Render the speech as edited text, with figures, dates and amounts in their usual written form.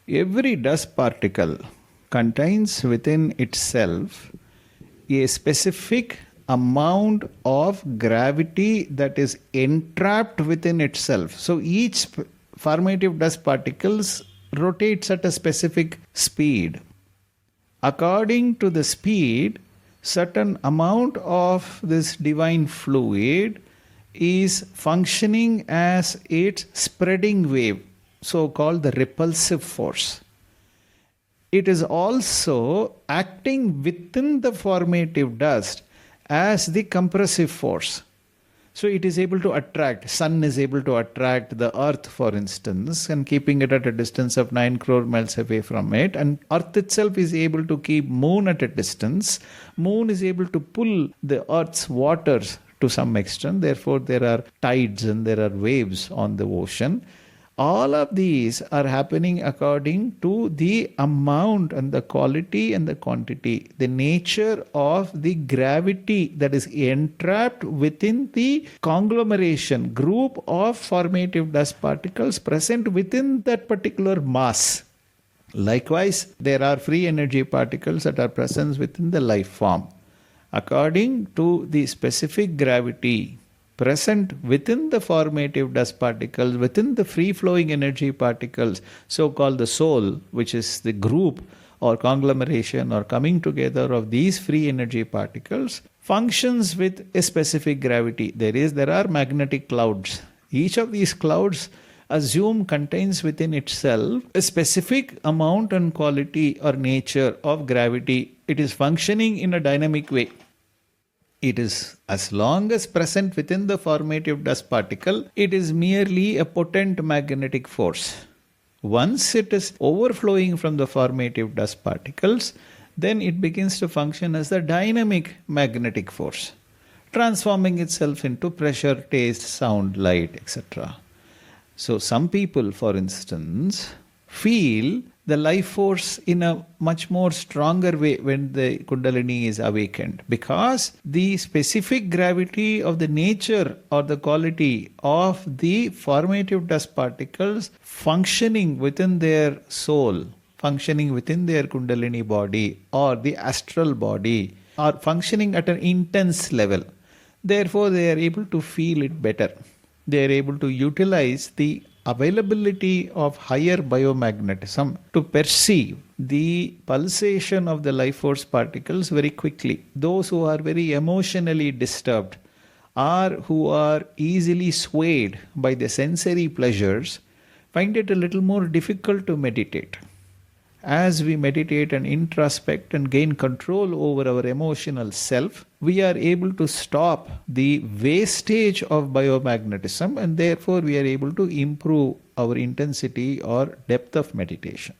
Every dust particle contains within itself a specific amount of gravity that is entrapped within itself. So each formative dust particles rotates at a specific speed. According to the speed, certain amount of this divine fluid is functioning as its spreading wave, so called the repulsive force. It is also acting within the formative dust as the compressive force. So it is able to attract, sun is able to attract the earth, for instance, and keeping it at a distance of 9 crore miles away from it. And earth itself is able to keep moon at a distance. Moon is able to pull the earth's waters to some extent. Therefore, there are tides and there are waves on the ocean. All of these are happening according to the amount and the quality and the quantity, the nature of the gravity that is entrapped within the conglomeration group of formative dust particles present within that particular mass. Likewise, there are free energy particles that are present within the life form. According to the specific gravity present within the formative dust particles, within the free-flowing energy particles, so-called the soul, which is the group or conglomeration or coming together of these free energy particles, functions with a specific gravity. There are magnetic clouds. Each of these clouds contains within itself a specific amount and quality or nature of gravity. It is functioning in a dynamic way. It is, as long as present within the formative dust particle, it is merely a potent magnetic force. Once it is overflowing from the formative dust particles, then it begins to function as the dynamic magnetic force, transforming itself into pressure, taste, sound, light, etc. So some people, for instance, feel the life force in a much more stronger way when the Kundalini is awakened, because the specific gravity of the nature or the quality of the formative dust particles functioning within their soul, functioning within their Kundalini body or the astral body, are functioning at an intense level. Therefore, they are able to feel it better. They are able to utilize the availability of higher biomagnetism to perceive the pulsation of the life force particles very quickly. Those who are very emotionally disturbed or who are easily swayed by the sensory pleasures find it a little more difficult to meditate. As we meditate and introspect and gain control over our emotional self, we are able to stop the wastage of biomagnetism, and therefore we are able to improve our intensity or depth of meditation.